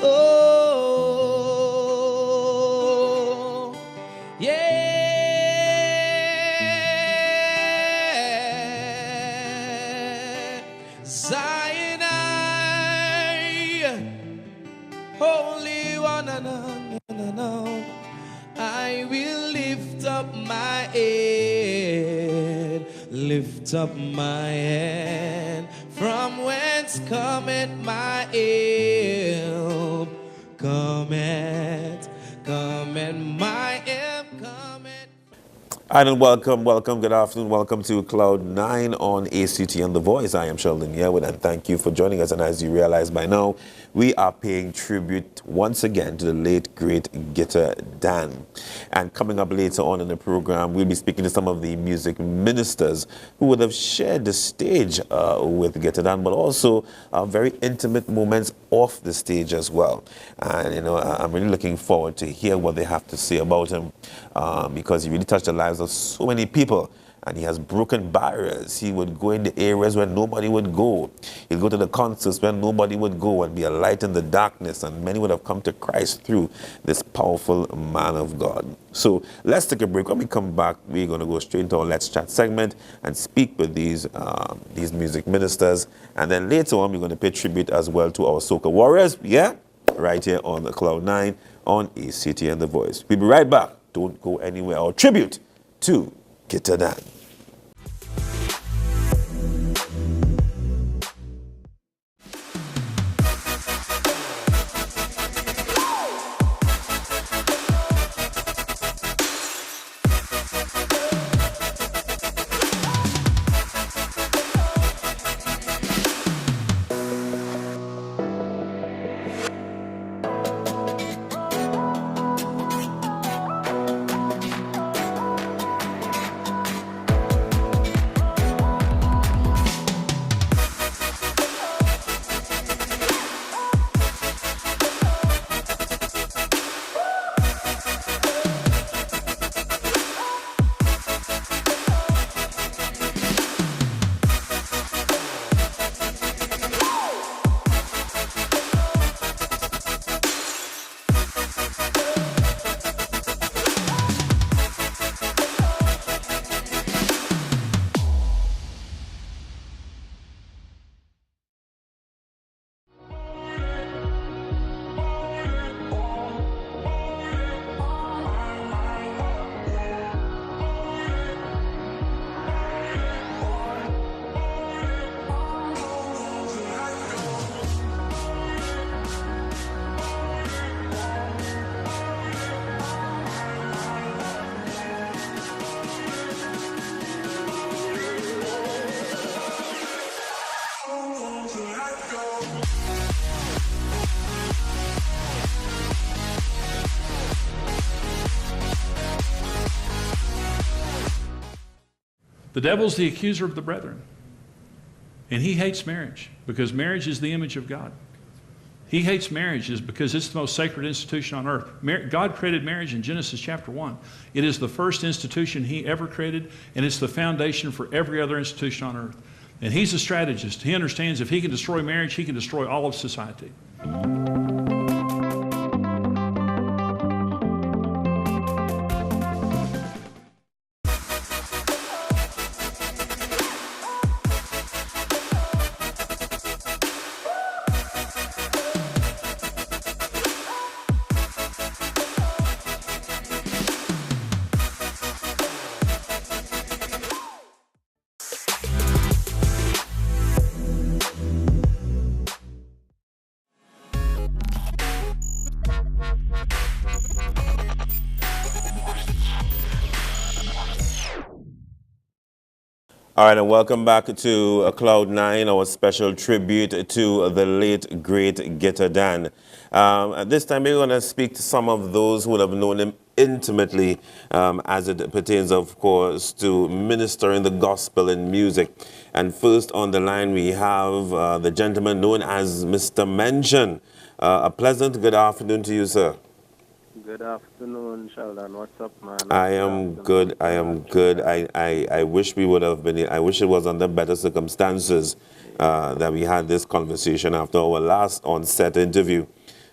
Oh, yeah, Zion, Holy One, I will lift up my head, lift up my hand, from whence cometh my help? Cometh my help, cometh. And welcome, good afternoon, welcome to Cloud.Nine on ACT and The Voice. I am Sheldon Yearwood, and thank you for joining us. And as you realize by now, we are paying tribute once again to the late, great Gitta Dan. And coming up later on in the program, we'll be speaking to some of the music ministers who would have shared the stage with Gitta Dan, but also very intimate moments off the stage as well. And, you know, I'm really looking forward to hear what they have to say about him because he really touched the lives of so many people. And he has broken barriers. He would go in the areas where nobody would go. He'd go to the concerts where nobody would go and be a light in the darkness. And many would have come to Christ through this powerful man of God. So let's take a break. When we come back, we're going to go straight into our Let's Chat segment and speak with these music ministers. And then later on, we're going to pay tribute as well to our soca warriors. Yeah, right here on the Cloud.Nine on ACT and The Voice. We'll be right back. Don't go anywhere. Our tribute to Gitta Dan. The devil's the accuser of the brethren. And he hates marriage because marriage is the image of God. He hates marriage is because it's the most sacred institution on earth. God created marriage in Genesis chapter 1. It is the first institution he ever created, and it's the foundation for every other institution on earth. And he's a strategist. He understands if he can destroy marriage, he can destroy all of society. All right, and welcome back to Cloud.Nine, our special tribute to the late, great Gitta Dan. At this time, we're going to speak to some of those who would have known him intimately as it pertains, of course, to ministering the gospel in music. And first on the line, we have the gentleman known as Mr. Mention. A pleasant good afternoon to you, sir. Good afternoon, Sheldon. What's up, man? I Good am good. afternoon, I am good. Trinidad. I wish we would have been. I wish it was under better circumstances that we had this conversation after our last on-set interview.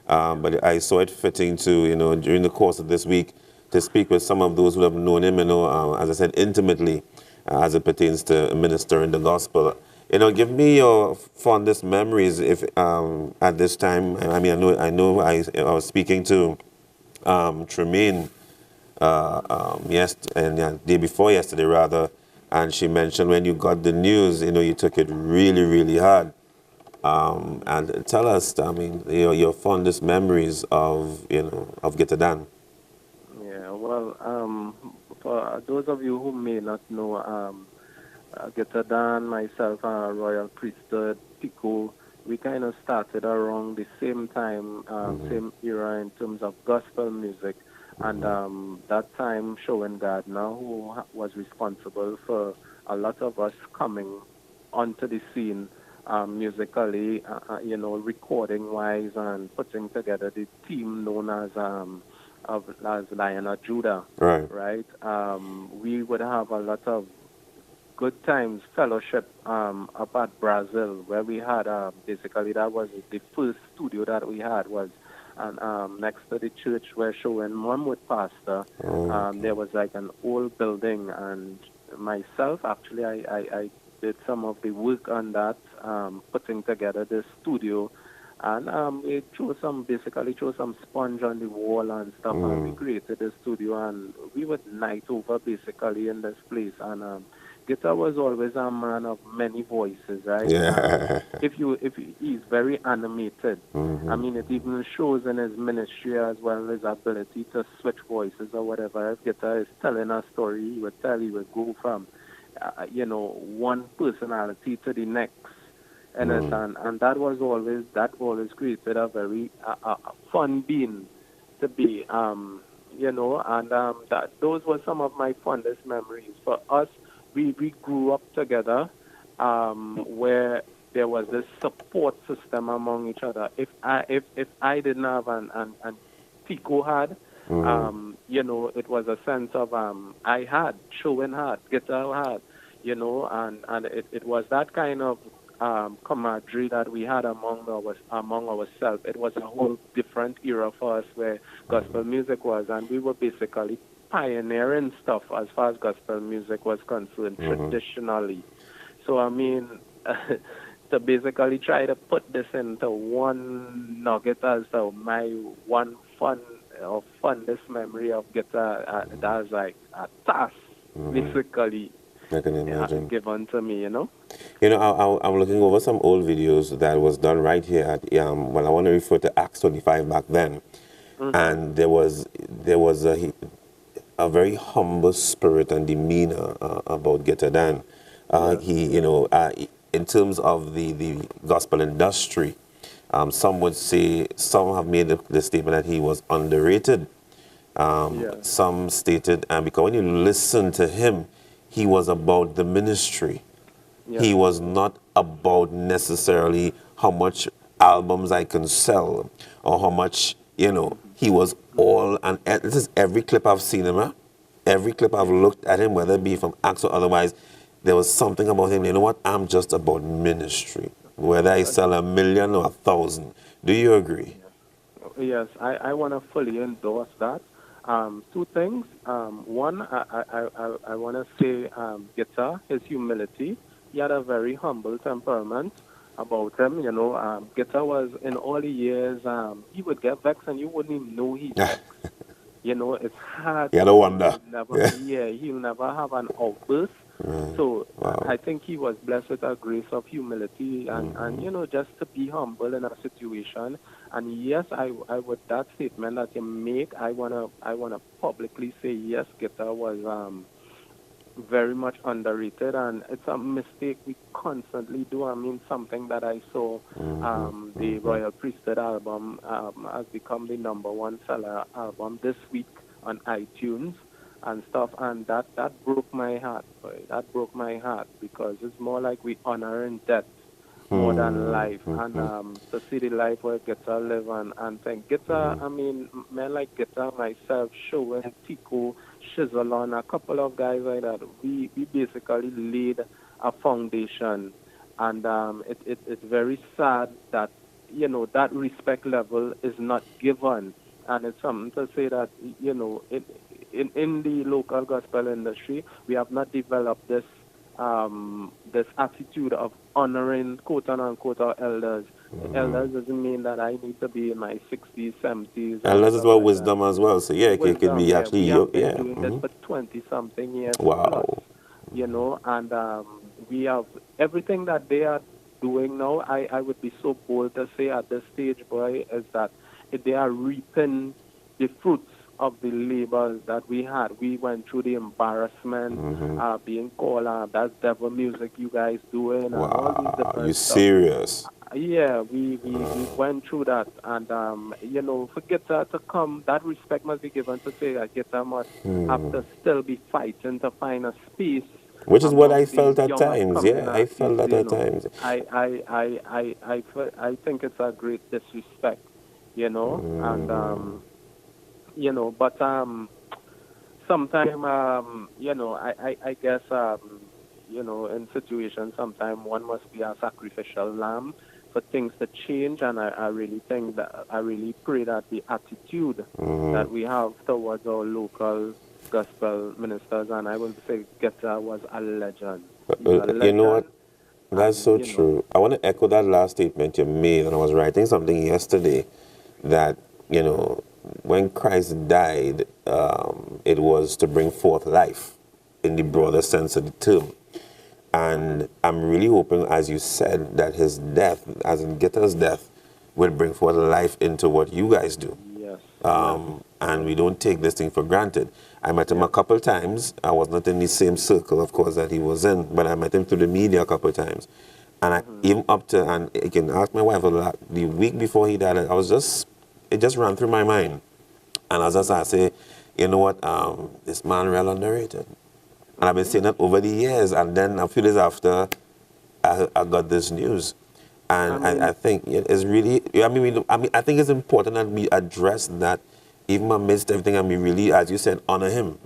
But I saw it fitting to, during the course of this week, to speak with some of those who have known him, as I said, intimately, as it pertains to ministering the gospel. Give me your fondest memories, if at this time. I mean, I was speaking to Tremaine day before yesterday rather, and she mentioned when you got the news, you took it really, really hard. And tell us, I mean, your fondest memories of Gitta Dan. Yeah, well, for those of you who may not know, Gita Dan, myself, Royal Priesthood, Pico, we kind of started around the same time, same era in terms of gospel music. And that time, Showen Gardner, who was responsible for a lot of us coming onto the scene musically, recording-wise, and putting together the team known as Lion of Judah. Right. Right? We would have a lot of good times, fellowship up at Brazil, where we had basically that was the first studio that we had was next to the church where Showen Mom would pastor. There was like an old building, and myself actually I did some of the work on that, putting together the studio. And we basically threw some sponge on the wall and stuff, and we created the studio, and we would night over basically in this place. And Gitta was always a man of many voices, right? Yeah. He's very animated. I mean, it even shows in his ministry as well, his ability to switch voices or whatever. If Gitta is telling a story, he would go from, one personality to the next. And that always created a very fun being to be, those were some of my fondest memories. For us, we grew up together, where there was this support system among each other. If I didn't have and Pico had, it was a sense of I had, Showen had, Gitta had, and it was that kind of camaraderie that we had among ourselves. It was a whole different era for us where gospel music was, and we were basically pioneering stuff as far as gospel music was concerned traditionally. So I mean, to basically try to put this into one nugget as my one fondest memory of guitar, that's like a task basically. I can imagine. Given to me, I'm looking over some old videos that was done right here at, I want to refer to Acts 25 back then. And there was a very humble spirit and demeanor about Gitta Dan. He, in terms of the gospel industry, some would say, some have made the statement that he was underrated. Some stated, and because when you listen to him, he was about the ministry. Yeah. He was not about necessarily how much albums I can sell or how much, he was all, and this is every clip I've seen him, every clip I've looked at him, whether it be from acts or otherwise, there was something about him, you know what, I'm just about ministry, whether I sell 1 million or 1,000. Do you agree? Yes, I want to fully endorse that. Two things. One, I want to say Gitta, his humility. He had a very humble temperament about him. Gitta was, in all the years, he would get vexed and you wouldn't even know he's vexed. It's hard. You had to wonder. He'll never have an outburst. So I think he was blessed with a grace of humility and just to be humble in a situation. And yes, I would, that statement that you make, I wanna publicly say yes, Gitta was very much underrated, and it's a mistake we constantly do. I mean, something that I saw, the Royal Priesthood album has become the #1 seller album this week on iTunes and stuff, and that broke my heart. Boy. That broke my heart because it's more like we honor in death more than life, and to see the life where Guitar live and think Guitar. I mean, men like Guitar, myself, Showen, Tico, Shizzle, a couple of guys like that. We basically laid a foundation, and it's very sad that that respect level is not given, and it's something to say that in the local gospel industry we have not developed this attitude of honoring quote unquote our elders. Elders doesn't mean that I need to be in my 60s, 70s. Elders is about wisdom as well. So yeah, it could be actually we have been yeah. doing this for 20 something years Wow. plus, and we have everything that they are doing now. I would be so bold to say at this stage, boy, is that they are reaping the fruits of the labors that we had. We went through the embarrassment, being called, that's devil music you guys doing, and all these different Are you stuff. serious? Yeah, we went through that, and for Guitar to come, that respect must be given to say that Guitar must have to still be fighting to find a space. Which is what I amongst the felt at younger times. Yeah, I felt that at communities, times. I think it's a great disrespect, and but sometimes I guess in situations sometimes one must be a sacrificial lamb for things to change, and I really think that I really pray that the attitude that we have towards our local gospel ministers, and I will say Guitar was a legend. He's a legend. You know what? That's so you know. true. I want to echo that last statement you made, and I was writing something yesterday that, when Christ died, it was to bring forth life in the broader sense of the term. And I'm really hoping, as you said, that his death, as in Guitar's death, will bring forth life into what you guys do. Yes. And we don't take this thing for granted. I met him a couple times. I was not in the same circle, of course, that he was in, but I met him through the media a couple times. And I even up to, and you can ask my wife a lot, the week before he died, it just ran through my mind. And as I say, you know what, this man real underrated. And I've been saying that over the years, and then a few days after, I got this news. And I think it's really, I think it's important that we address that even amidst everything, and we really, as you said, honor him,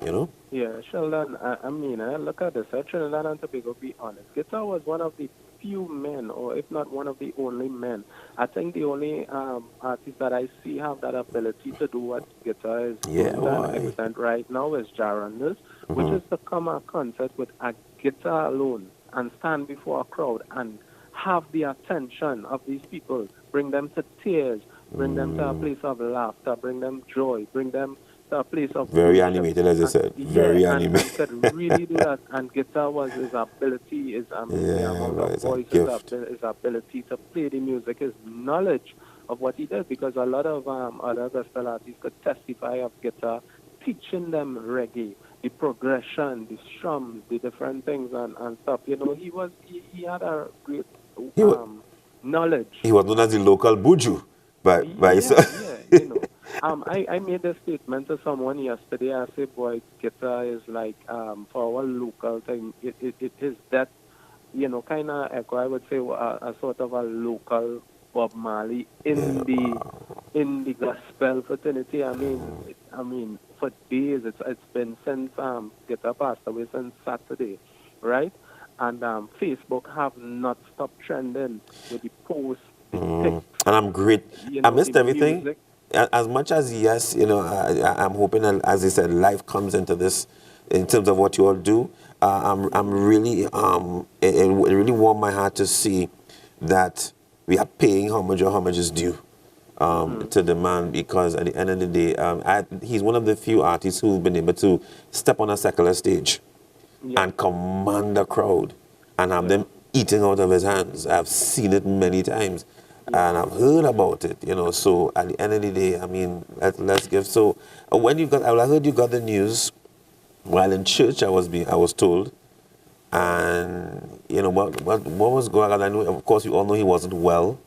Yeah, Sheldon, I look at this. Trinidad and Tobago, be honest. Guitar was one of the few men, or if not one of the only men. I think the only artist that I see have that ability to do what Guitar is doing to an extent right now is Jarandus, which is to come a concert with a guitar alone and stand before a crowd and have the attention of these people, bring them to tears, bring them to a place of laughter, bring them joy, bring them to a place of very worship. animated, as you said. Very animated. And could really do that. And Guitar was his ability, his amount of voice, his ability to play the music, his knowledge of what he did. Because a lot of other gospel artists could testify of Guitar teaching them reggae, the progression, the strums, the different things and stuff. He had a great knowledge. He was known as the local buju. I made a statement to someone yesterday. I said, boy, Guitar is like, for our local thing, it is that, kind of echo, I would say, a sort of a local Bob Marley in the gospel fraternity. I mean, for days, it's been since Guitar passed away since Saturday, right? And Facebook have not stopped trending with the posts, the pics. And I'm great. I missed everything. Music. As much as, yes, I'm hoping, that, as you said, life comes into this in terms of what you all do. I'm really, it really warmed my heart to see that we are paying homage is due to the man, because at the end of the day, he's one of the few artists who've been able to step on a secular stage and command a crowd and have them eating out of his hands. I've seen it many times. And I've heard about it, so at the end of the day, I mean, let's give. So when I heard you got the news while in church, I was told, and you know what was going on. I know, of course, you all know he wasn't well,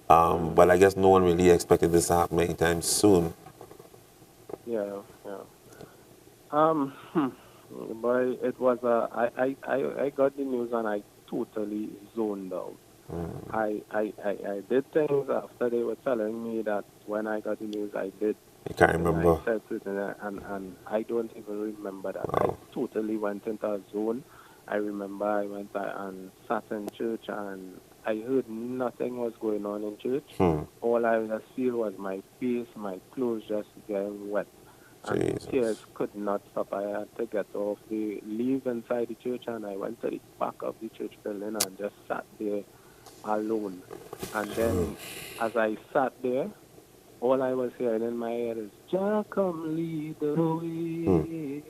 but I guess no one really expected this to happen anytime soon. Yeah. But it was I got the news and I totally zoned out. I did things after they were telling me that when I got the news I did. I can't remember. I said it and I don't even remember that. Wow. I totally went into a zone. I remember I went and sat in church and I heard nothing was going on in church. All I just feel was my face, my clothes just getting wet. And Jesus. tears could not stop. I had to get off, leave inside the church, and I went to the back of the church building and just sat there alone. And then, as I sat there, all I was hearing in my head is, Jah come lead the way.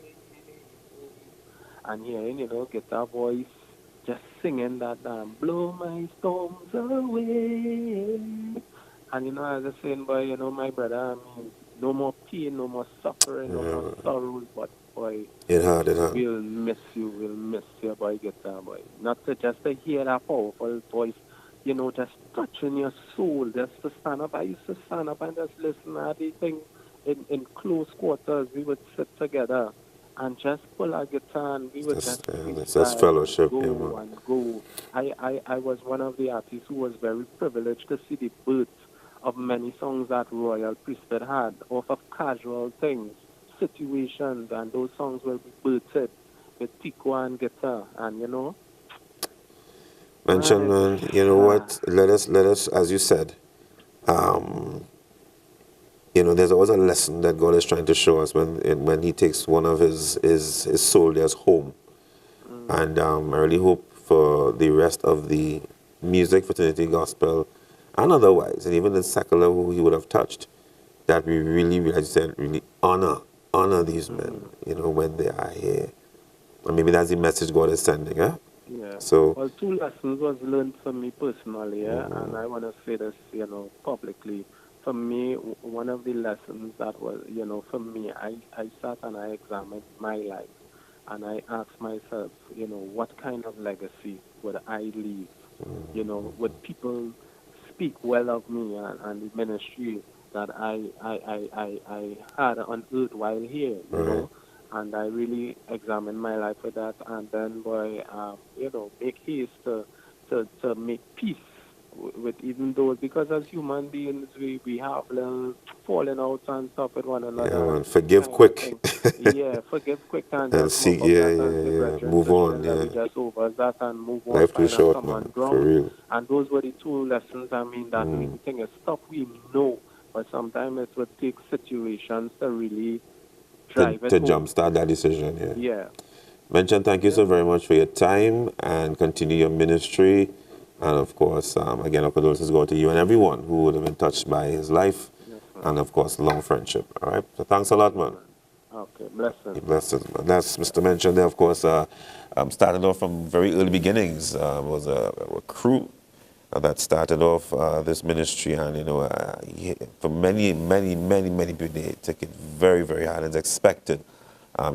And hearing, guitar voice just singing that, blow my storms away. And, as I saying, boy, my brother, I mean, no more pain, no more suffering, no more sorrows, but boy, It hurt. we'll miss you, boy, guitar boy. Not to hear that powerful voice, just touching your soul, just to stand up. I used to stand up and just listen to the thing in close quarters. We would sit together and just pull our guitar and we would just fellowship, go and go. I was one of the artists who was very privileged to see the birth of many songs that Royal Priesthood had, off of casual things, situations, and those songs will be birthed with pico and guitar, and Mention, man, you know what? Let us, as you said, there's always a lesson that God is trying to show us when He takes one of His soldiers home, and I really hope for the rest of the music, fraternity, gospel, and otherwise, and even the secular who He would have touched, that we really, as you said, really honor these men, when they are here. And maybe that's the message God is sending, huh? Yeah. So, well, 2 lessons was learned for me personally, and I want to say this, publicly. For me, one of the lessons that was, for me, I sat and I examined my life, and I asked myself, what kind of legacy would I leave? Would people speak well of me and the ministry that I had on earth while here, and I really examined my life with that, and then, boy, make haste to make peace with even those, because as human beings, we have little falling out and stuff with one another. Yeah, man, forgive quick. Forgive quick and And just see, move on, we just over that and move on. Life too short, common man, ground. for real. And those were the 2 lessons, that we think is stuff we know, but sometimes it would take situations to really drive it to home. jumpstart that decision, Yeah. Mention, thank you so very much for your time and continue your ministry. And of course, again, our condolences go to you and everyone who would have been touched by his life. Yes, and of course, long friendship. All right. So thanks a lot, man. Okay, blessings. Blessings, man. That's Mr. Mention there, of course. Started off from very early beginnings. Was a crew that started off this ministry, and for many people, they took it very, very hard as expected.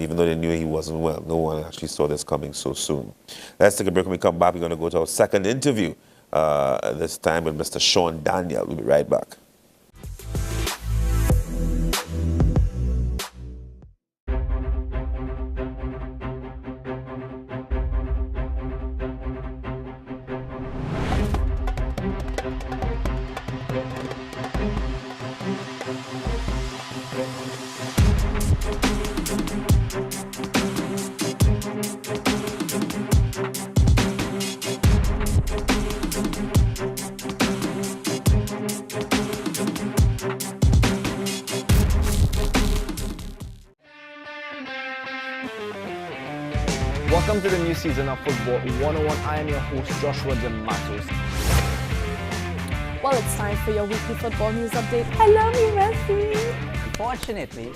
Even though they knew he wasn't well. No one actually saw this coming so soon. Let's take a break. When we come back, we're going to go to our second interview, this time with Mr. Sean Daniel. We'll be right back. Welcome to the new season of Football 101. I am your host, Joshua De Matos. Well, it's time for your weekly football news update. I love you, Messi. Unfortunately,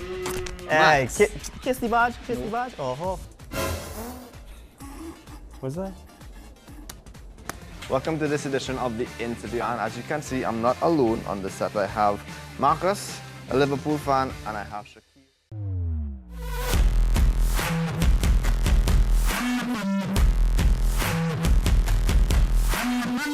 Kiss the badge, kiss the badge. Oh. What's that? welcome to this edition of the interview. And as you can see, I'm not alone on the set. I have Marcus, a Liverpool fan, and I have Shakir. Good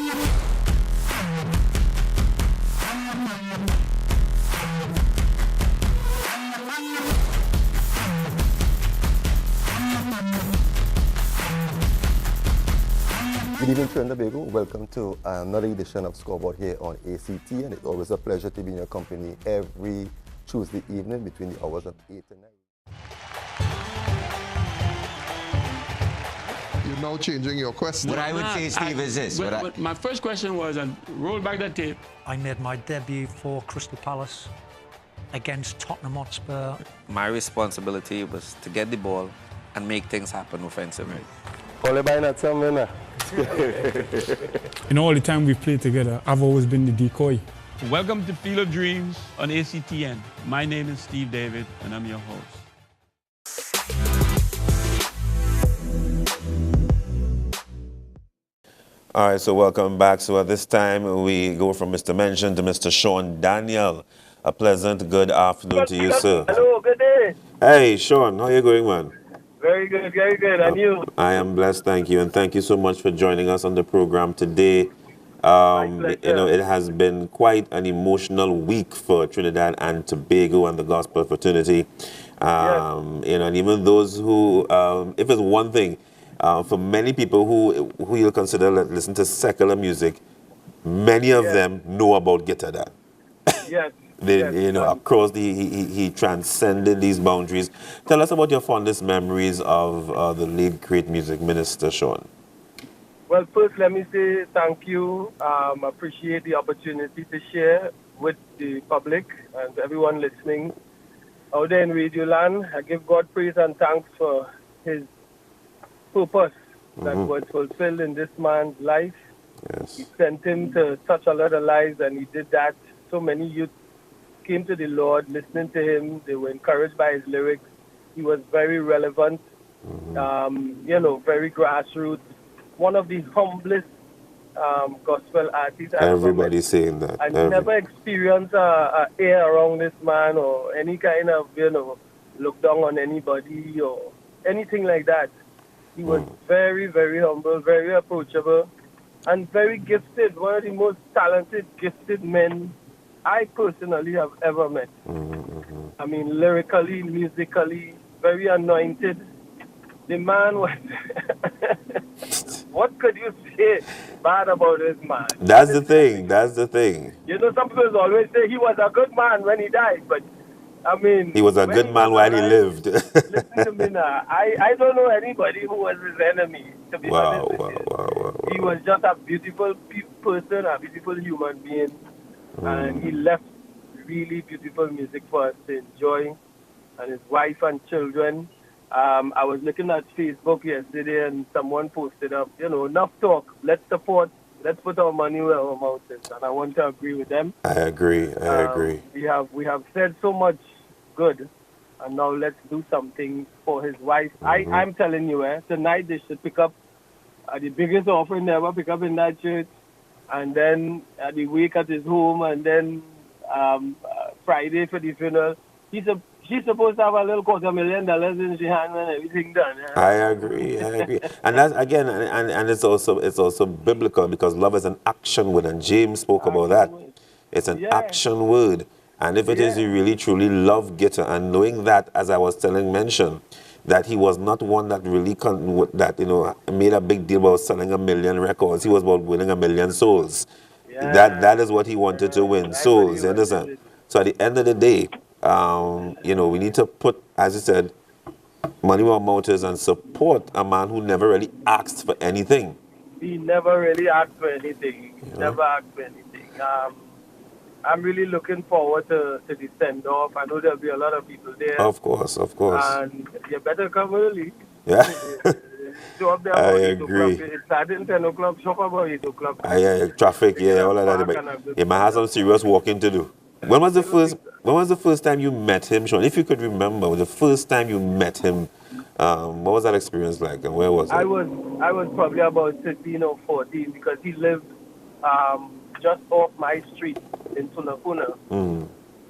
evening, Trinidad and Tobago. Welcome to another edition of Scoreboard here on ACT, and it's always a pleasure to be in your company every Tuesday evening between the hours of 8 and 9. You're now changing your question. What I would say, Steve, is this. My first question was, and roll back that tape. I made my debut for Crystal Palace against Tottenham Hotspur. My responsibility was to get the ball and make things happen offensively. In all the time we've played together, I've always been the decoy. Welcome to Field of Dreams on ACTN. My name is Steve David, and I'm your host. All right, so welcome back. So at this time, we go from Mr. Mention to Mr. Sean Daniel. A pleasant good afternoon to you, sir. Hello, good day. Hey, Sean, how you going, man? Very good, very good. And you? I am blessed, thank you. And thank you so much for joining us on the program today. It has been quite an emotional week for Trinidad and Tobago and the gospel fraternity. And even those who, if it's one thing, for many people who you'll consider listen to secular music, many of them know about Gitterdan. Yes. Across he transcended these boundaries. Tell us about your fondest memories of the late great music minister, Sean. Well, first, let me say thank you. Appreciate the opportunity to share with the public and everyone listening out there in Radio Land. I give God praise and thanks for his purpose that was fulfilled in this man's life. Yes. He sent him to touch a lot of lives, and he did that. So many youth came to the Lord listening to him. They were encouraged by his lyrics. He was very relevant, very grassroots. One of the humblest gospel artists. Everybody's saying that. I never experienced a air around this man or any kind of, look down on anybody or anything like that. He was very, very humble, very approachable, and very gifted. One of the most talented, gifted men I personally have ever met. I mean, lyrically, musically, very anointed. The man was... What could you say bad about this man? That's the thing. Some people always say he was a good man when he died, but I mean... He was a good man while he lived. Listen to me now. I don't know anybody who was his enemy, to be honest with you. He was just a beautiful person, a beautiful human being. And he left really beautiful music for us to enjoy, and his wife and children. I was looking at Facebook yesterday, and someone posted up, enough talk. Let's support. Let's put our money where our mouth is. And I want to agree with them. I agree. We have said so much good, and now let's do something for his wife. I'm telling you, tonight they should pick up the biggest offering they ever pick up in that church. And then the wake at his home, and then Friday for the funeral. She's supposed to have a little $250,000 in her hand and everything done. Yeah? I agree. And that's again, and it's also biblical, because love is an action word, and James spoke about that. It's an action word, and if it is you really truly love Gitter, and knowing that, as I was mention, that he was not one that really made a big deal about selling 1 million records. He was about winning 1 million souls. Yeah. That is what he wanted to win, souls. You understand? So at the end of the day, we need to put, as you said, money where our mouth is, and support a man who never really asked for anything. He never really asked for anything. Never asked for anything. I'm really looking forward to the send-off. I know there'll be a lot of people there. Of course. And you better come early. Yeah. Show up there about 8 o'clock. It's starting 10 o'clock. Show up about 8 o'clock. Traffic, all of that. But you might have some serious walking to do. When was the first time you met him, Sean? If you could remember, the first time you met him, what was that experience like, and where was it? I was probably about 13 or 14, because he lived just off my street in Tunapuna.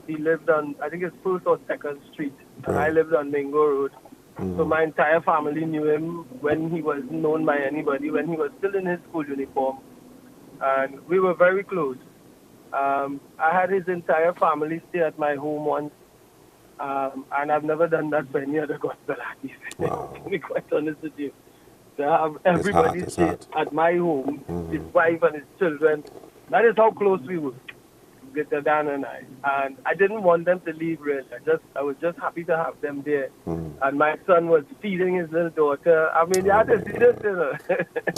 He lived on, I think it's 1st or 2nd Street, and I lived on Mingo Road. So my entire family knew him when he was known by anybody, when he was still in his school uniform. and we were very close. I had his entire family stay at my home once, and I've never done that for any other gospel artist. To be quite honest with you. To have everybody stay at my home, his wife and his children. That is how close we were, Mr. Dan and I. And I didn't want them to leave, really. I was just happy to have them there. And my son was feeding his little daughter. I mean, you had to see this, you know.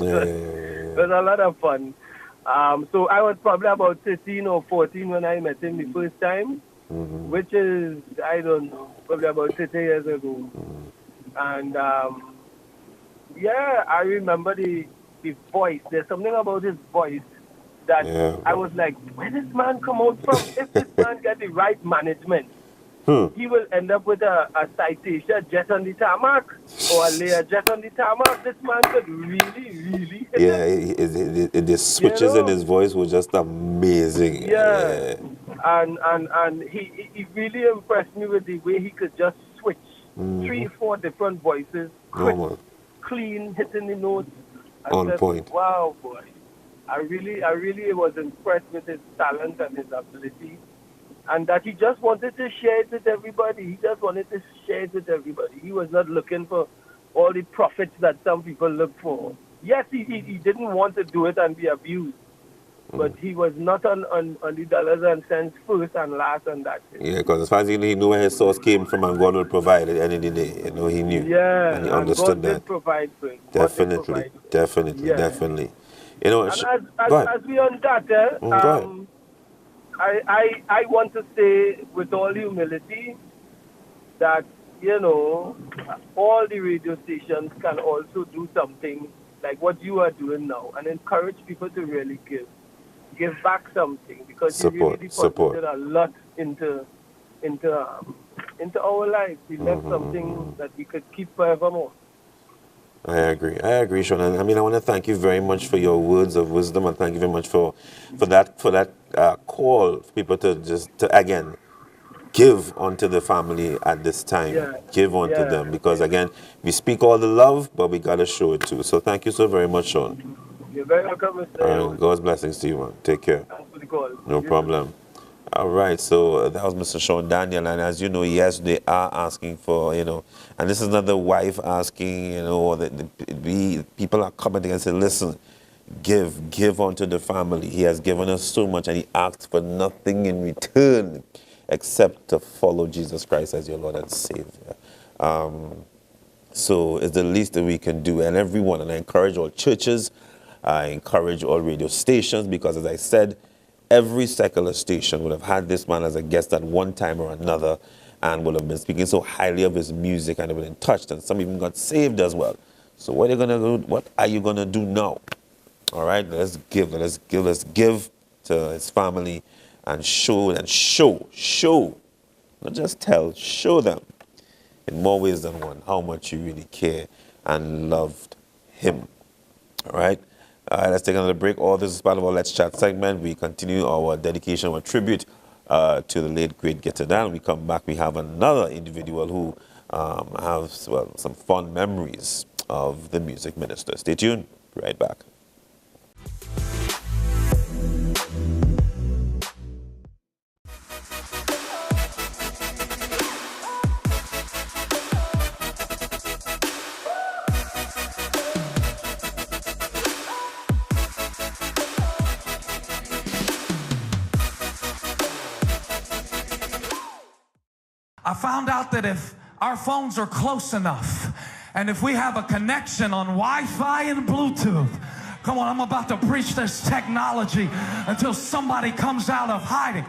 It was a lot of fun. So I was probably about 13 or 14 when I met him the first time, which is, I don't know, probably about 30 years ago. And yeah, I remember the voice. There's something about his voice that I was like, where this man come out from? If this man get the right management, he will end up with a citation jet on the tarmac or a layer jet on the tarmac. This man could really hit it. The switches in his voice were just amazing. And he really impressed me with the way he could just switch 3-4 different voices, quick, clean, hitting the notes. On point. Wow, boy. I really was impressed with his talent and his ability. And that he just wanted to share it with everybody. He just wanted to share it with everybody. He was not looking for all the profits that some people look for. Yes, he didn't want to do it and be abused. But he was not on the dollars and cents first and last and that. Yeah, because as far as he knew where his source came from and God would provide at the end of the day. You know, he knew. Yeah, and he understood God that. Did provide for him. Definitely. You know, and as we on that, go ahead. I want to say with all humility that, you know, all the radio stations can also do something like what you are doing now and encourage people to really give back something, because you really deposited a lot into our lives. We left something that we could keep forevermore. I agree, Sean. I mean, I want to thank you very much for your words of wisdom, and thank you very much for that call for people to again give unto the family at this time. Give unto them, because again, we speak all the love, but we gotta show it too. So thank you so very much, Sean. You're very welcome, Mr. All right, God's blessings to you, man. Take care. Thanks for the call. No problem. All right, so that was Mr. Sean Daniel, and as you know, yes, they are asking for, you know, and this is not the wife asking, you know, the people are coming together and say, listen, give unto the family. He has given us so much, and he asked for nothing in return except to follow Jesus Christ as your Lord and Savior. So it's the least that we can do, and everyone, and I encourage all churches, I encourage all radio stations, because as I said, every secular station would have had this man as a guest at one time or another, and would have been speaking so highly of his music, and have been touched, and some even got saved as well. So what are you gonna do? What are you gonna do now? All right, let's give to his family, and show, not just tell, show them in more ways than one how much you really care and loved him. All right. Let's take another break. All this is part of our Let's Chat segment. We continue our dedication, our tribute to the late, great Geta Dan. We come back, we have another individual who has, well, some fond memories of the music minister. Stay tuned. Be right back. I found out that if our phones are close enough and if we have a connection on Wi-Fi and Bluetooth, come on, I'm about to preach this technology until somebody comes out of hiding.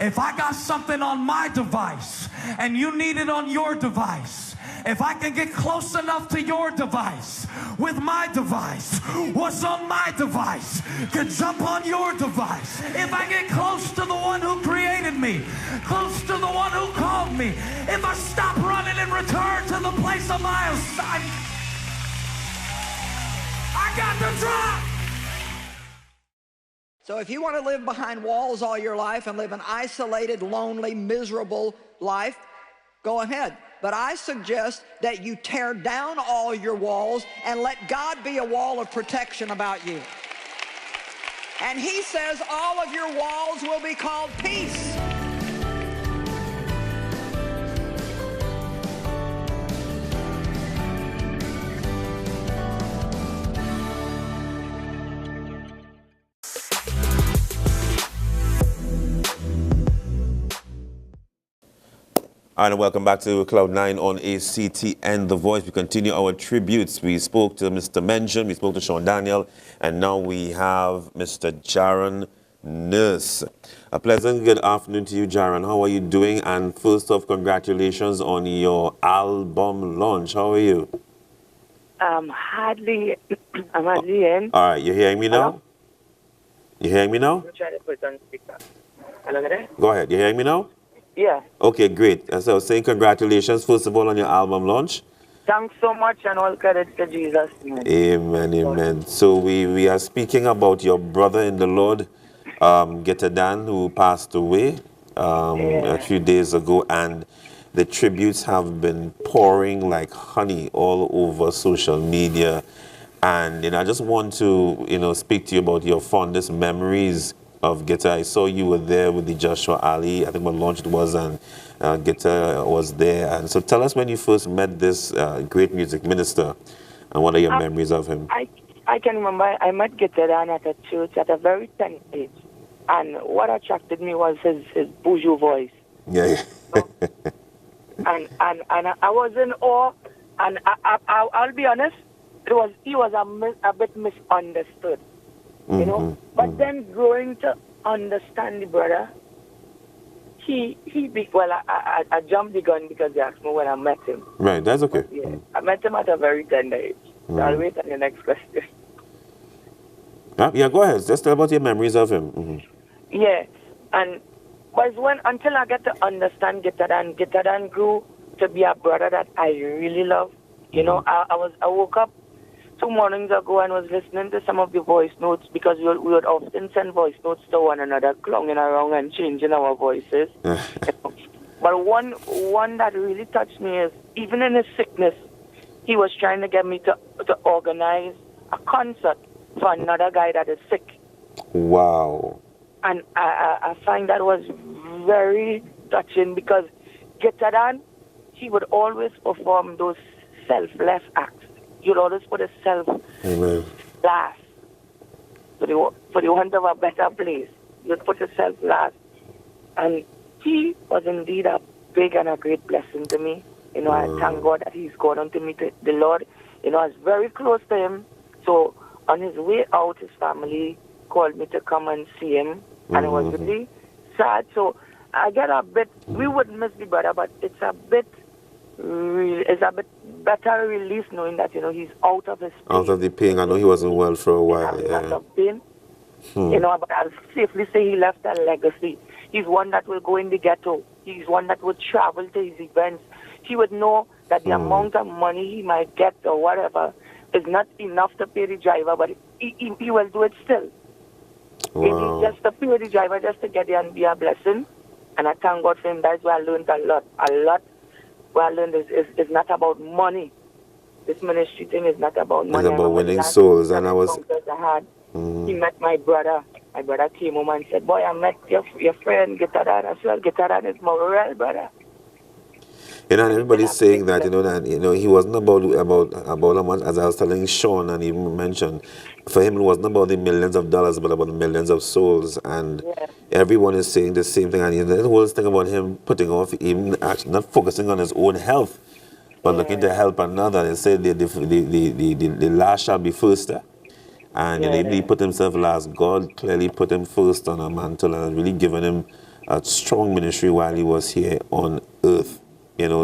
If I got something on my device and you need it on your device, if I can get close enough to your device with my device, what's on my device can jump on your device. If I get close to the one who created me, close to the one who called me, if I stop running and return to the place of my assignment, I got the drop. So if you want to live behind walls all your life and live an isolated, lonely, miserable life, go ahead. But I suggest that you tear down all your walls and let God be a wall of protection about you. And he says all of your walls will be called peace. And welcome back to Cloud.Nine on ACTN The Voice. We continue our tributes. We spoke to Mr. Mention, we spoke to Sean Daniel, and now we have Mr. Jaron Nurse. A pleasant good afternoon to you, Jaron. How are you doing? And first off, congratulations on your album launch. How are you? I'm hardly in. All right, you hearing me now? Hello? You hearing me now? I'm trying to put it on speaker. Hello there? Go ahead. You hearing me now? Yeah. Okay, great. As I was saying, congratulations, first of all, on your album launch. Thanks so much, and all credit to Jesus. Amen, amen. So we are speaking about your brother in the Lord, Getadan, who passed away a few days ago, and the tributes have been pouring like honey all over social media. And I just want to speak to you about your fondest memories of Geta. I saw you were there with the Joshua Ali, I think when launched was, and Geta was there. And so tell us when you first met this great music minister, and what are your memories of him? I can remember I met Getadan at a church at a very tender age. And what attracted me was his bourgeois voice. Yeah. and I was in awe, and I'll be honest, he was a bit misunderstood. You know, but then growing to understand the brother, I jumped the gun because they asked me when I met him. Right, that's okay. But, yeah, I met him at a very tender age. So I'll wait on the next question. Yeah, go ahead. Just tell about your memories of him. Yeah, and was until I get to understand Getadan grew to be a brother that I really love. You know, I woke up 2 mornings ago and was listening to some of the voice notes, because we would often send voice notes to one another, clunging around and changing our voices. But one that really touched me is, even in his sickness, he was trying to get me to organize a concert for another guy that is sick. Wow. And I find that was very touching, because Getadan, he would always perform those selfless acts. You'd always put yourself last for the want of a better place. You'd put yourself last. And he was indeed a big and a great blessing to me. You know, I thank God that he's gone on to meet the Lord. You know, I was very close to him. So on his way out, his family called me to come and see him. And it was really sad. So I get a bit, we wouldn't miss the brother, but it's a bit better release knowing that, you know, he's out of his pain. Out of the pain. I know he wasn't well for a while. Out of pain. You know, but I'll safely say he left a legacy. He's one that will go in the ghetto. He's one that would travel to his events. He would know that the amount of money he might get or whatever is not enough to pay the driver, but he will do it still. Wow. Maybe just to pay the driver, just to get there and be a blessing. And I thank God for him. That's where I learned a lot. What I learned is not about money. This ministry thing is not about money. It's about winning souls. And he met my brother. My brother came home and said, "Boy, I met your friend Getadan as well. Getadan is my real brother." And everybody's saying that, he wasn't about how much, as I was telling Sean, and even mentioned, for him it wasn't about the millions of dollars, but about the millions of souls. And everyone is saying the same thing. And the whole thing about him putting off, even actually not focusing on his own health, but looking to help another. They said the last shall be first. And even he put himself last. God clearly put him first on a mantle and really given him a strong ministry while he was here on earth.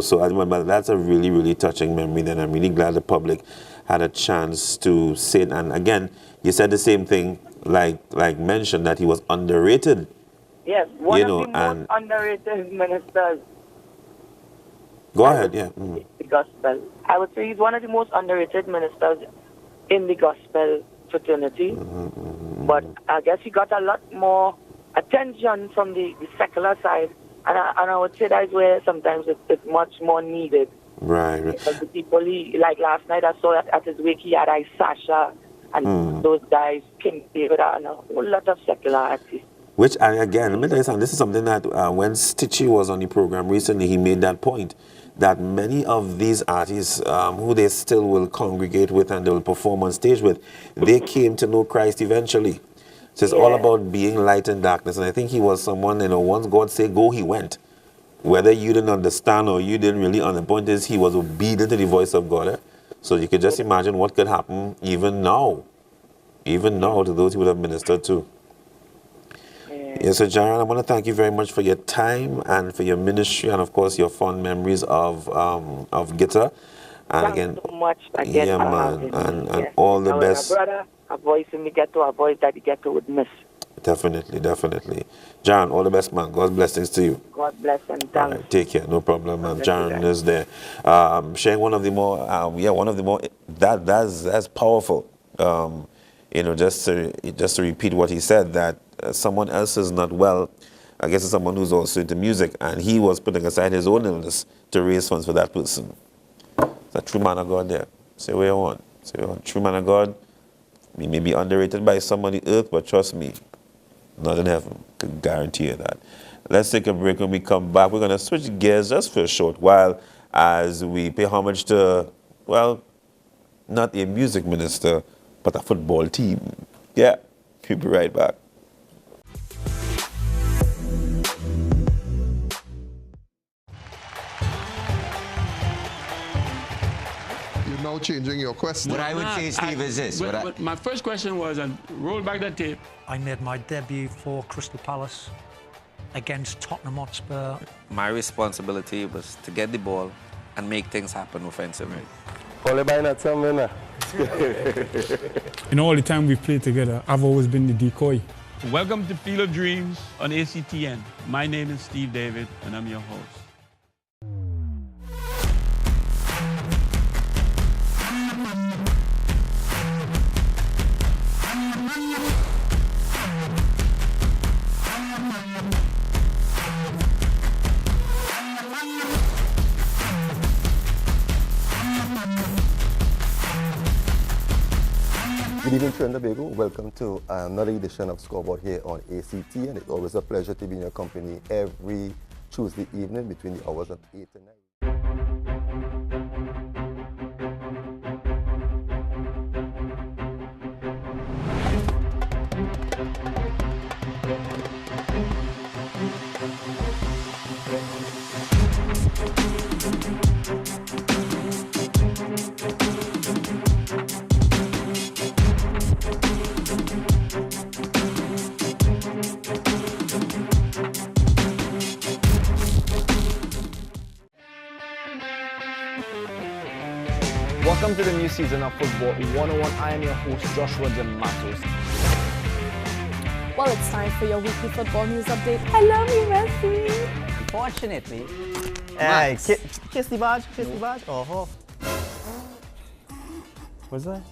So I remember that's a really, really touching memory. Then I'm really glad the public had a chance to say it. And again, you said the same thing, like mentioned, that he was underrated. Yes, one of the most underrated ministers. Go ahead, The gospel. I would say he's one of the most underrated ministers in the gospel fraternity. But I guess he got a lot more attention from the secular side. And I would say that's where sometimes it's much more needed. Right. Because the people like last night I saw at his wake, he had Sasha And those guys, King David, and a whole lot of secular artists. Which, and again, let me tell you something. This is something that when Stitchy was on the program recently, he made that point that many of these artists who they still will congregate with and they will perform on stage with, they came to know Christ eventually. So it's all about being light and darkness. And I think he was someone, once God said go, he went. Whether you didn't understand or you didn't really understand, the point is he was obedient to the voice of God. So you could just imagine what could happen even now to those he would have ministered to. Yes, so Jaron, I want to thank you very much for your time and for your ministry and, of course, your fond memories of guitar. And Thanks so much again. Yeah, man, and all the best. A brother, a voice in the ghetto, a voice that the ghetto would miss. Definitely. John, all the best, man. God's blessings to you. God bless and thanks. All right, take care. No problem, man. John is there. Sharing one of the more, that's powerful. Just to repeat what he said, that someone else is not well. I guess it's someone who's also into music, and he was putting aside his own illness to raise funds for that person. It's a true man of God there. Say what you want. True man of God. He may be underrated by some on the earth, but trust me, not in heaven. I can guarantee you that. Let's take a break. When we come back, we're going to switch gears just for a short while as we pay homage to, well, not a music minister, but a football team. Yeah, we'll be right back. You're now changing your question. What I would say, Steve, is this. My first question was, and roll back that tape. I made my debut for Crystal Palace against Tottenham Hotspur. My responsibility was to get the ball and make things happen offensively. All the time we've played together, I've always been the decoy. Welcome to Field of Dreams on ACTN. My name is Steve David, and I'm your host. Good evening, Trinidad and Tobago. Welcome to another edition of Scoreboard here on ACT, and it's always a pleasure to be in your company every Tuesday evening between the hours of 8 and 9. Welcome to the new season of Football 101. I am your host, Joshua Matos. Well, it's time for your weekly football news update. I love you, Messi. Unfortunately, Hey, kiss the badge, Oh. What's that?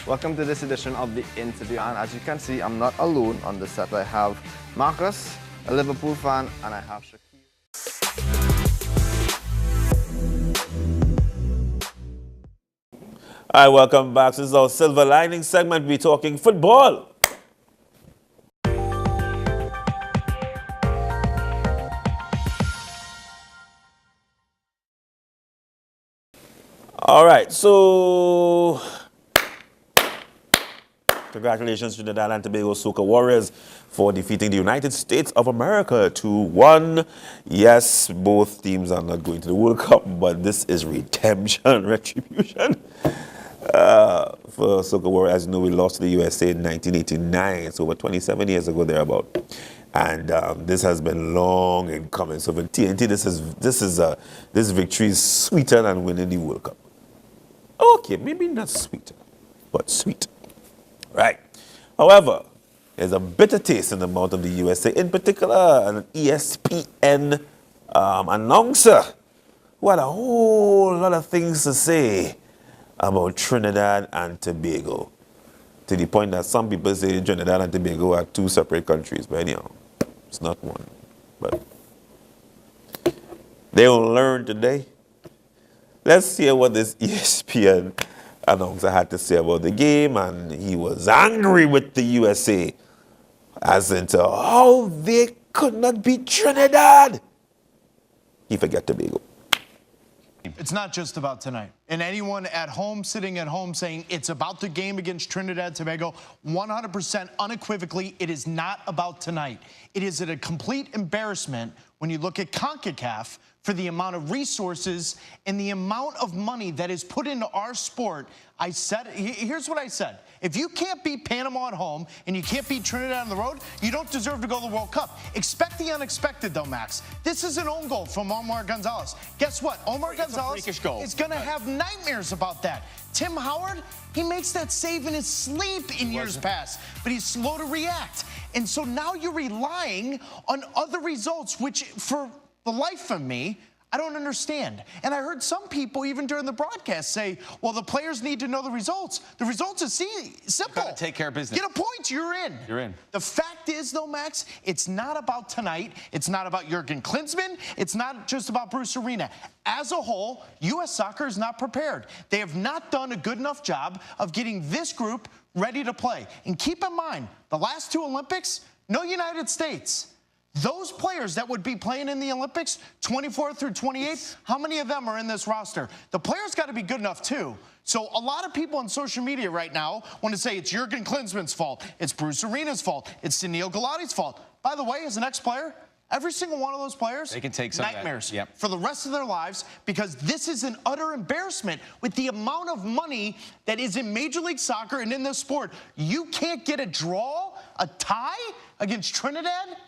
Welcome to this edition of The Interview, and as you can see, I'm not alone on the set. I have Marcus, a Liverpool fan, and I have Shakir. All right, welcome back. This is our Silver Lining segment. We're talking football. All right, so congratulations to the Trinidad and Tobago Soca Warriors for defeating the United States of America 2-1. Yes, both teams are not going to the World Cup, but this is redemption, retribution. For Soca Warriors, as you know, we lost to the USA in 1989, so over 27 years ago, thereabout. And this has been long in coming. So for TNT, this victory is sweeter than winning the World Cup. Okay, maybe not sweeter, but sweet. Right. However, there's a bitter taste in the mouth of the USA, in particular an ESPN announcer who had a whole lot of things to say about Trinidad and Tobago, to the point that some people say Trinidad and Tobago are two separate countries, but anyhow, it's not one. But they will learn today. Let's hear what this ESPN announcer had to say about the game, and he was angry with the USA as into how they could not beat Trinidad. He forget Tobago. It's not just about tonight. And anyone at home, sitting at home, saying it's about the game against Trinidad Tobago, 100% unequivocally, it is not about tonight. It is a complete embarrassment when you look at CONCACAF for the amount of resources and the amount of money that is put into our sport. Here's what I said. If you can't beat Panama at home and you can't beat Trinidad on the road, you don't deserve to go to the World Cup. Expect the unexpected, though, Max. This is an own goal from Omar Gonzalez. Guess what? Omar Gonzalez is going to have nightmares about that. Tim Howard, he makes that save in his sleep in years past, but he's slow to react. And so now you're relying on other results, which for the life of me, I don't understand. And I heard some people, even during the broadcast, say, well, the players need to know the results. The results is simple. Got to take care of business. Get a point, you're in. You're in. The fact is, though, Max, it's not about tonight. It's not about Jurgen Klinsmann. It's not just about Bruce Arena. As a whole, U.S. soccer is not prepared. They have not done a good enough job of getting this group ready to play. And keep in mind, the last two Olympics, no United States. Those players that would be playing in the Olympics, 24 through 28, how many of them are in this roster? The players got to be good enough, too. So a lot of people on social media right now want to say it's Jurgen Klinsmann's fault, it's Bruce Arena's fault, it's Sunil Gulati's fault. By the way, as an ex-player, every single one of those players, they can take some nightmares of that. for the rest of their lives, because this is an utter embarrassment with the amount of money that is in Major League Soccer and in this sport. You can't get a draw, a tie against Trinidad?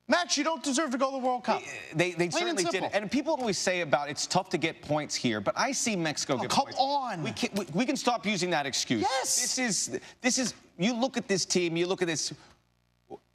Max, you don't deserve to go to the World Cup. They certainly did. And people always say about it's tough to get points here, but I see Mexico get points. Come on. We can stop using that excuse. Yes. This is you look at this team, you look at this,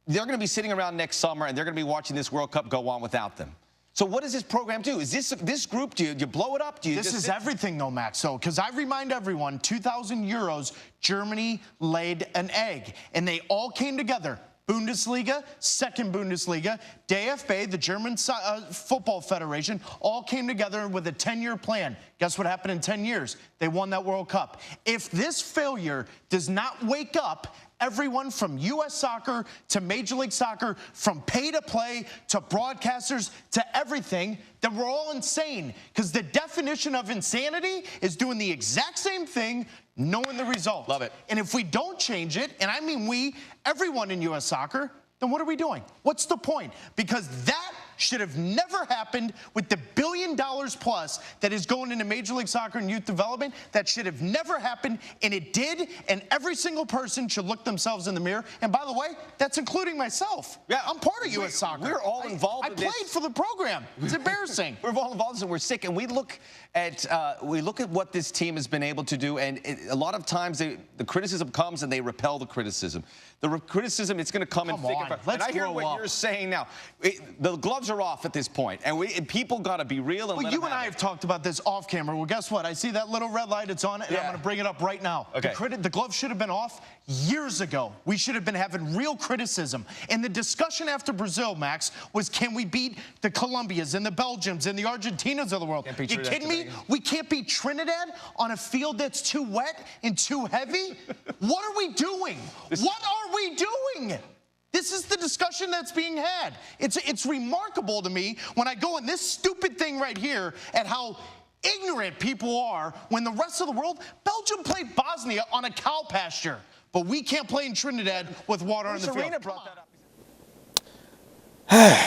they're going to be sitting around next summer and they're going to be watching this World Cup go on without them. So what does this program do? Is this group, do you blow it up? This is everything, though, Max. So, because I remind everyone, 2,000 euros, Germany laid an egg, and they all came together. Bundesliga, second Bundesliga, DFB, the German Football Federation, all came together with a 10-year plan. Guess what happened in 10 years? They won that World Cup. If this failure does not wake up everyone from U.S. soccer to Major League Soccer, from pay-to-play to broadcasters to everything, then we're all insane. Because the definition of insanity is doing the exact same thing, knowing the result. Love it. And if we don't change it, and I mean we, everyone in U.S. soccer, then what are we doing? What's the point? Because that should have never happened with the $1 billion plus that is going into Major League Soccer and youth development. That should have never happened, and it did, and every single person should look themselves in the mirror. And by the way, that's including myself. Yeah, I'm part of U.S. soccer. We're all involved in this. I played for the program. It's embarrassing. We're all involved in this, and we're sick, and we look at what this team has been able to do, and a lot of times the criticism comes and they repel the criticism. The criticism, it's going to come in thick and fast. And I hear what you're saying now. The gloves are off at this point, and people got to be real. And well, you and I have talked about this off camera. Well, guess what? I see that little red light. It's on, and I'm going to bring it up right now. Okay. The gloves should have been off years ago. We should have been having real criticism. And the discussion after Brazil, Max, was can we beat the Colombias and the Belgiums and the Argentinas of the world? You kidding me? We can't beat Trinidad on a field that's too wet and too heavy? What are we doing? What are we doing? This is the discussion that's being had. It's remarkable to me when I go in this stupid thing right here at how ignorant people are when the rest of the world, Belgium played Bosnia on a cow pasture, but we can't play in Trinidad with water in the field. Brought that up.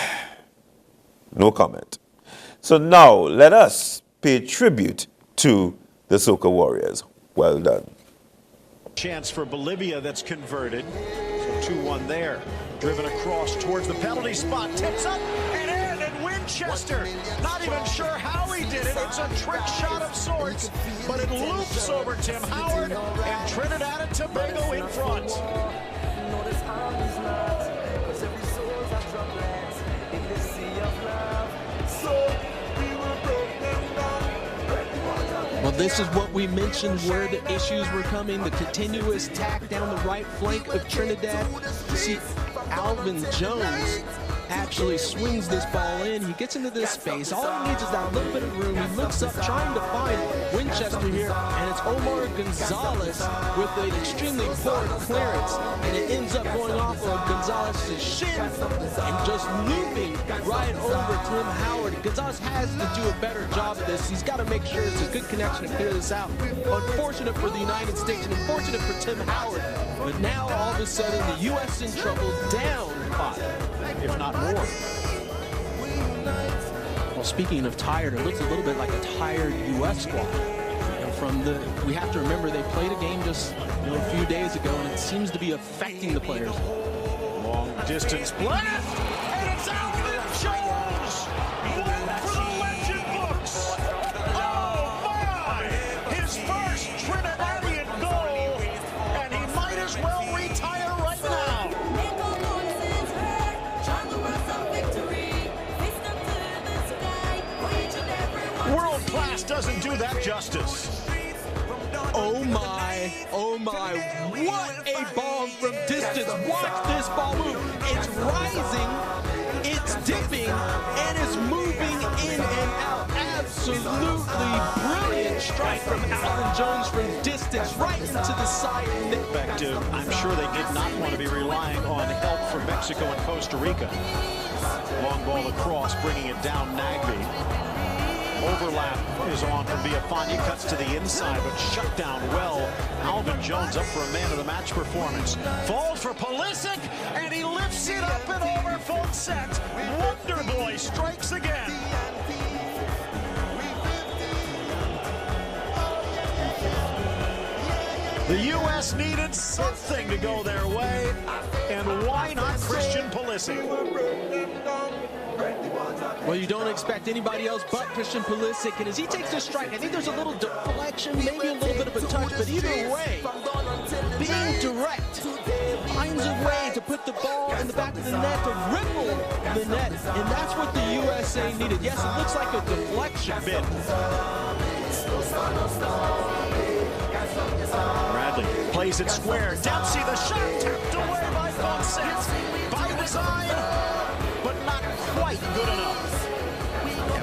No comment. So now let us pay tribute to the Soca Warriors. Well done. Chance for Bolivia that's converted. So 2-1 there. Driven across towards the penalty spot. Tips up and in, and Winchester. Not even sure how he did it. It's a trick shot of sorts, but it loops over Tim Howard, and Trinidad and Tobago in front. Well, this is what we mentioned where the issues were coming, the continuous attack down the right flank of Trinidad. You see, Alvin Jones actually swings this ball in. He gets into this space. All he needs is that little bit of room. He looks up trying to find Winchester here, and it's Omar Gonzalez with an extremely poor clearance, and it ends up going off of Gonzalez's shin and just looping right over Tim Howard. Gonzalez has to do a better job of this. He's got to make sure it's a good connection to clear this out. Unfortunate for the United States and unfortunate for Tim Howard, but now all of a sudden the U.S. in trouble, down 5, if not more. Well, speaking of tired, it looks a little bit like a tired U.S. squad. We have to remember they played a game just a few days ago, and it seems to be affecting the players. Long distance blast, and it's Alvin Jones! One for the legend books! Oh my! His first Trinidadian goal, and he might as well retire right now. World class doesn't do that justice. Oh my, what a ball from distance. Watch this ball move. It's rising, it's dipping, and it's moving in and out. Absolutely brilliant strike from Alvin Jones from distance, right into the side net. Effective. I'm sure they did not want to be relying on help from Mexico and Costa Rica. Long ball across, bringing it down Nagby. Overlap is on from Villafaña, cuts to the inside, but shut down well. Alvin Jones up for a man of the match performance. Falls for Pulisic, and he lifts it up and over full set. Wonder Boy strikes again. The U.S. needed something to go their way, and why not Christian Pulisic? Well, you don't expect anybody else but Christian Pulisic, and as he takes this strike, I think there's a little deflection, maybe a little bit of a touch, but either way, being direct, finds a way to put the ball in the back of the net, to ripple the net, and that's what the USA needed. Yes, it looks like a deflection. Bradley plays it square. Dempsey, the shot tapped away by Fonseca. By design, but not quite good enough.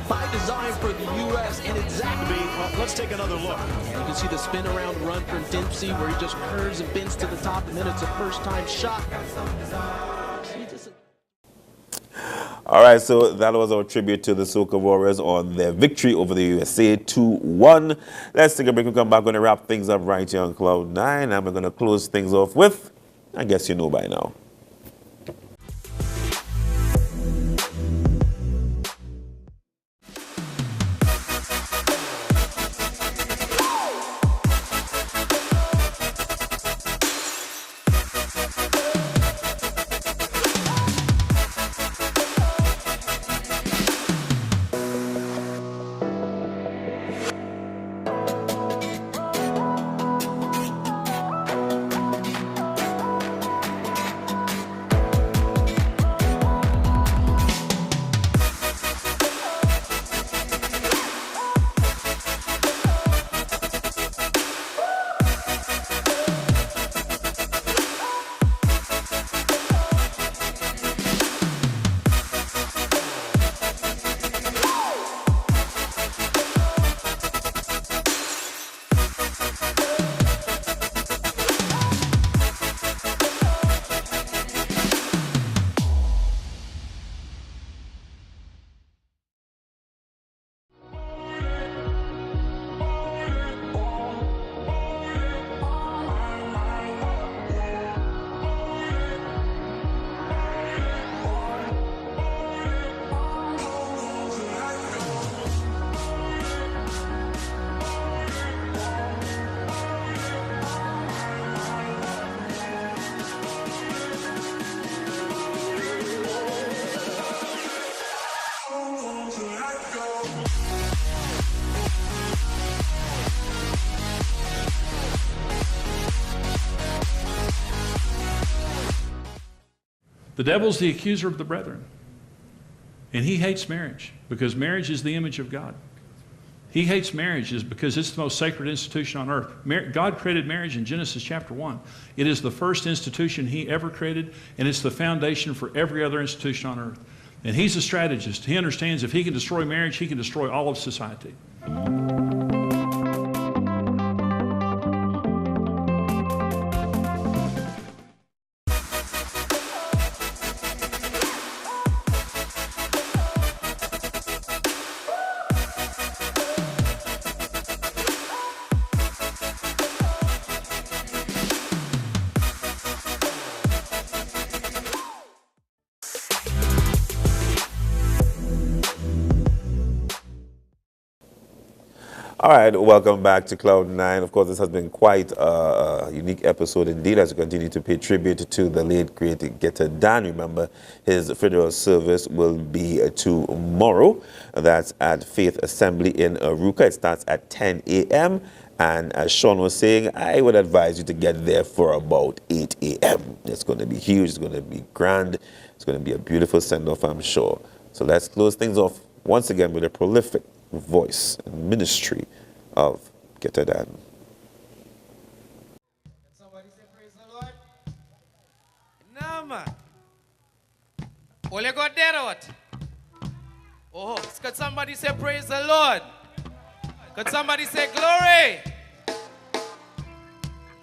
By design for the U.S. and exactly. Let's take another look. You can see the spin around run from Dempsey where he just curves and bends to the top, and then it's a first time shot. All right, so that was our tribute to the Soca Warriors on their victory over the USA 2-1. Let's take a break and come back. We're going to wrap things up right here on Cloud.Nine, and we're going to close things off with, I guess you know by now. The devil's the accuser of the brethren. And he hates marriage because marriage is the image of God. He hates marriage is because it's the most sacred institution on earth. God created marriage in Genesis chapter 1. It is the first institution he ever created, and it's the foundation for every other institution on earth. And he's a strategist. He understands if he can destroy marriage, he can destroy all of society. All right, welcome back to Cloud.Nine. Of course, this has been quite a unique episode indeed as we continue to pay tribute to the late, great Getter Dan. Remember, his funeral service will be tomorrow. That's at Faith Assembly in Aruka. It starts at 10 a.m. And as Sean was saying, I would advise you to get there for about 8 a.m. It's going to be huge. It's going to be grand. It's going to be a beautiful send-off, I'm sure. So let's close things off once again with a prolific voice and ministry of Getter Dan. Somebody say praise the Lord. No, man. All you got there or what? Oh, could somebody say praise the Lord? Could somebody say glory?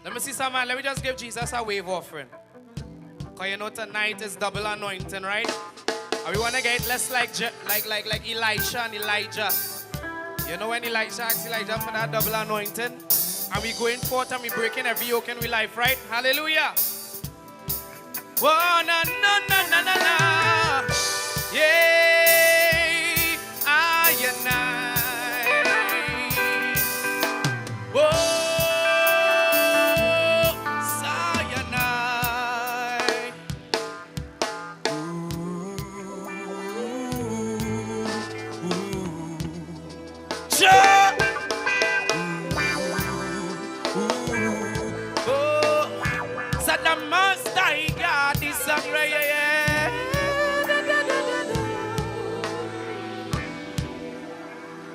Let me see someone. Let me just give Jesus a wave offering. Because you know tonight is double anointing, right? And we want to get less like Elisha and Elijah. You know when Elijah asked Elijah for that double anointing? And we going forth and we breaking every yoke in we life, right? Hallelujah. Whoa, na na na na na na. Yay, I and I. Whoa, Sinai.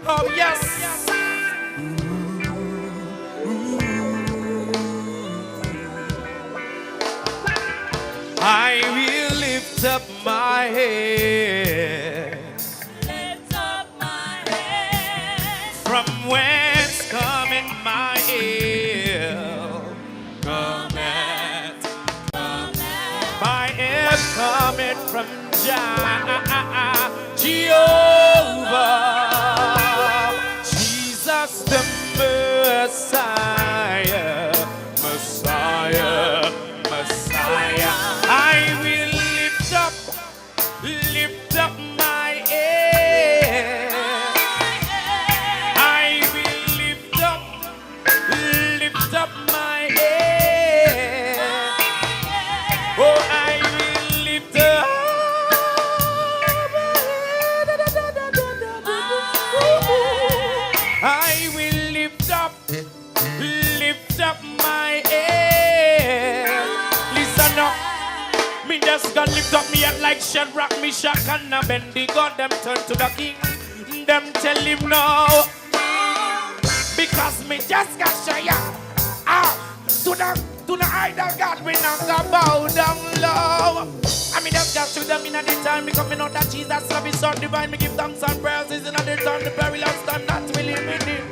Oh, yes. I will lift up my head. Lift up my head. From whence cometh my help? Cometh. My help cometh from Jehovah. The Messiah, Messiah, Messiah. I will lift up my head. I will lift up my head. Oh, I will lift up. I will lift up my head. Listen up. Me just gonna lift up me head like Shadrach, Meshach, and Abednego. Them turn to the king. Them tell him no. Because me just got shy. To the idol God, we not gonna bow down low. I mean, just got to them in the time because me know that Jesus love is so divine. Me give thanks and praises in the time the perilous time not really meaning.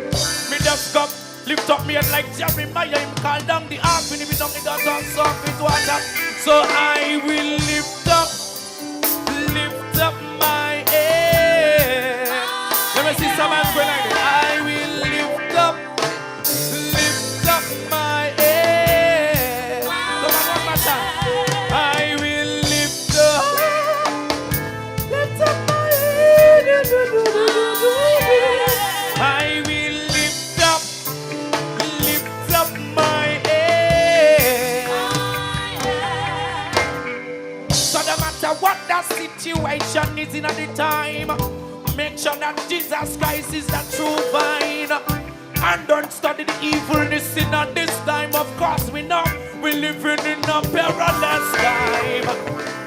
Me just come, lift up me head like Jeremiah. Him call down the ark when he be down the God on soft water. So I will lift up my head. Let me see some hands going like this. I will lift up my head. Come on, one more time. I will lift up my head. I will lift up my head. So no matter what the situation is in at the time, make sure that Jesus Christ is the true vine. And don't study the evilness in this time. Of course we know we're living in a perilous time.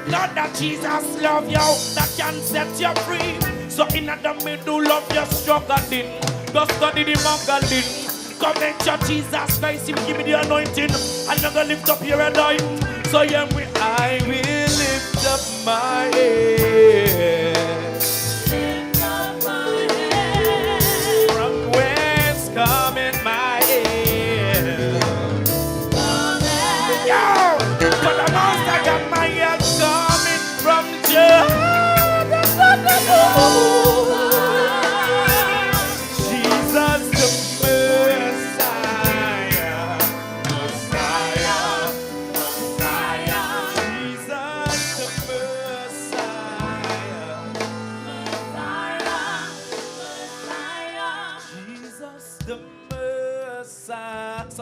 Not that Jesus love you, that can set you free. So in the middle of your struggling, go study the modeling. Come and your Jesus Christ, Him give me the anointing. I'm not gonna lift up your head. So yeah, I will lift up my head.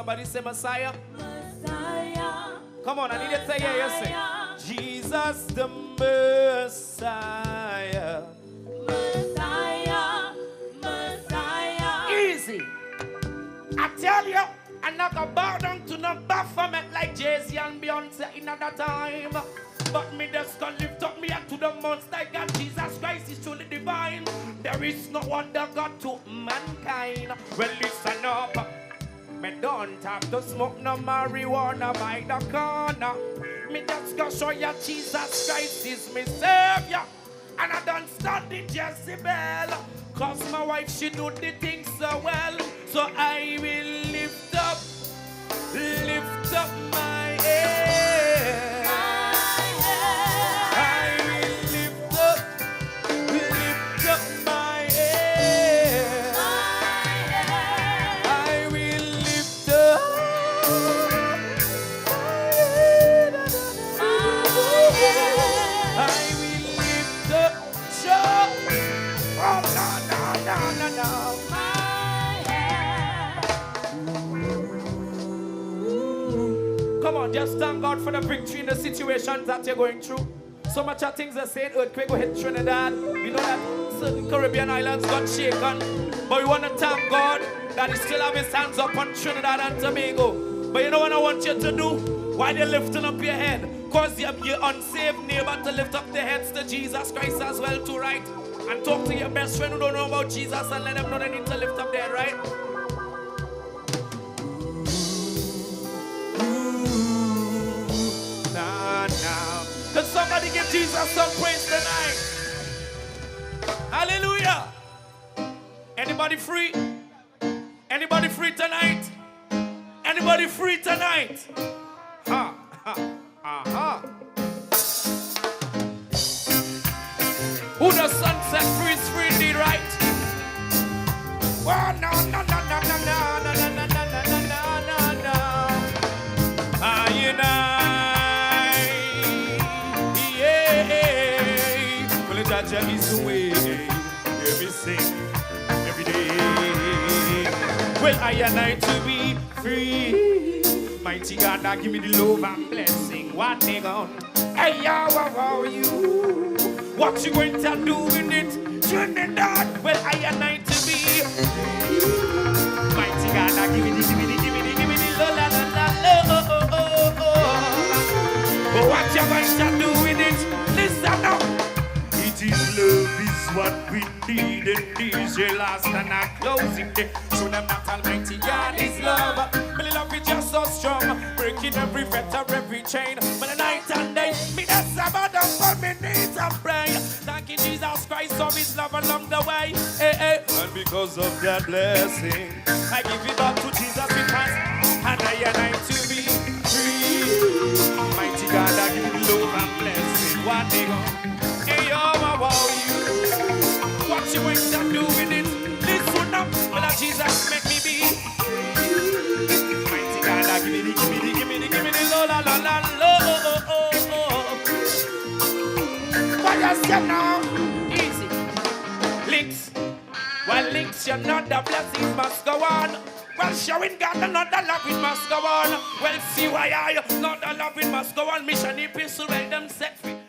Somebody say Messiah. Messiah. Come on, I need to say yeah, you say. Jesus the Messiah. Messiah. Messiah. Easy. I tell you, I'm not gonna bow down to no Baphomet like Jay-Z and Beyonce in that time. But me just gonna lift up me up to the most like God. Jesus Christ is truly divine. There is no other God to mankind. Well, listen up. Me don't have to smoke no marijuana by the corner. Me just gonna show you Jesus Christ is my Savior. And I don't study Jezebel. Cause my wife, she do the things so well. So I will lift up my head. I will lift up my head. I will lift up I will lift up oh, no. Come on, just thank God for the victory in the situations that you're going through. So much of things are saying, earthquake will hit Trinidad. You know that certain Caribbean islands got shaken. But we want to thank God that He still have His hands up on Trinidad and Tobago. But you know what I want you to do? While you're lifting up your head, cause you're unsaved neighbor to lift up their heads to Jesus Christ as well too, right? And talk to your best friend who don't know about Jesus and let them know they need to lift up their head, right? Now. Can somebody give Jesus some praise tonight? Hallelujah. Anybody free? Anybody free tonight? Anybody free tonight? Ha, ha, aha. Who the sun set free is free indeed, right? Oh, no. Jah is the way, every sing, every day. Well, I and I to be free. Mighty God, now give me the love and blessing. What they gone? Hey, how are you? What you going to do with it? Trinidad, well, I and I to be free. Mighty God, now give me the la la la la oh. What you going to do with it? Listen up. Love is what we need in these last and our closing day. Show them that Almighty God is love. My love is just so strong, breaking every fetter, every chain. But the night and day, me that's about them for me needs and pray. Thanking Jesus Christ for His love along the way. Hey, hey. And because of that blessing, I give it up to Jesus because and I to be free. Mighty God, I give you love and blessing. What they go? What you going to do with it? Listen up, but Jesus make me be. Mighty God, give me the la la la la what you say now? Easy. Links. Well, links, you know the blessings must go on. Well, showing God another loving must go on. Well, see why I not the loving must go on. Mission epistle, well, them set free.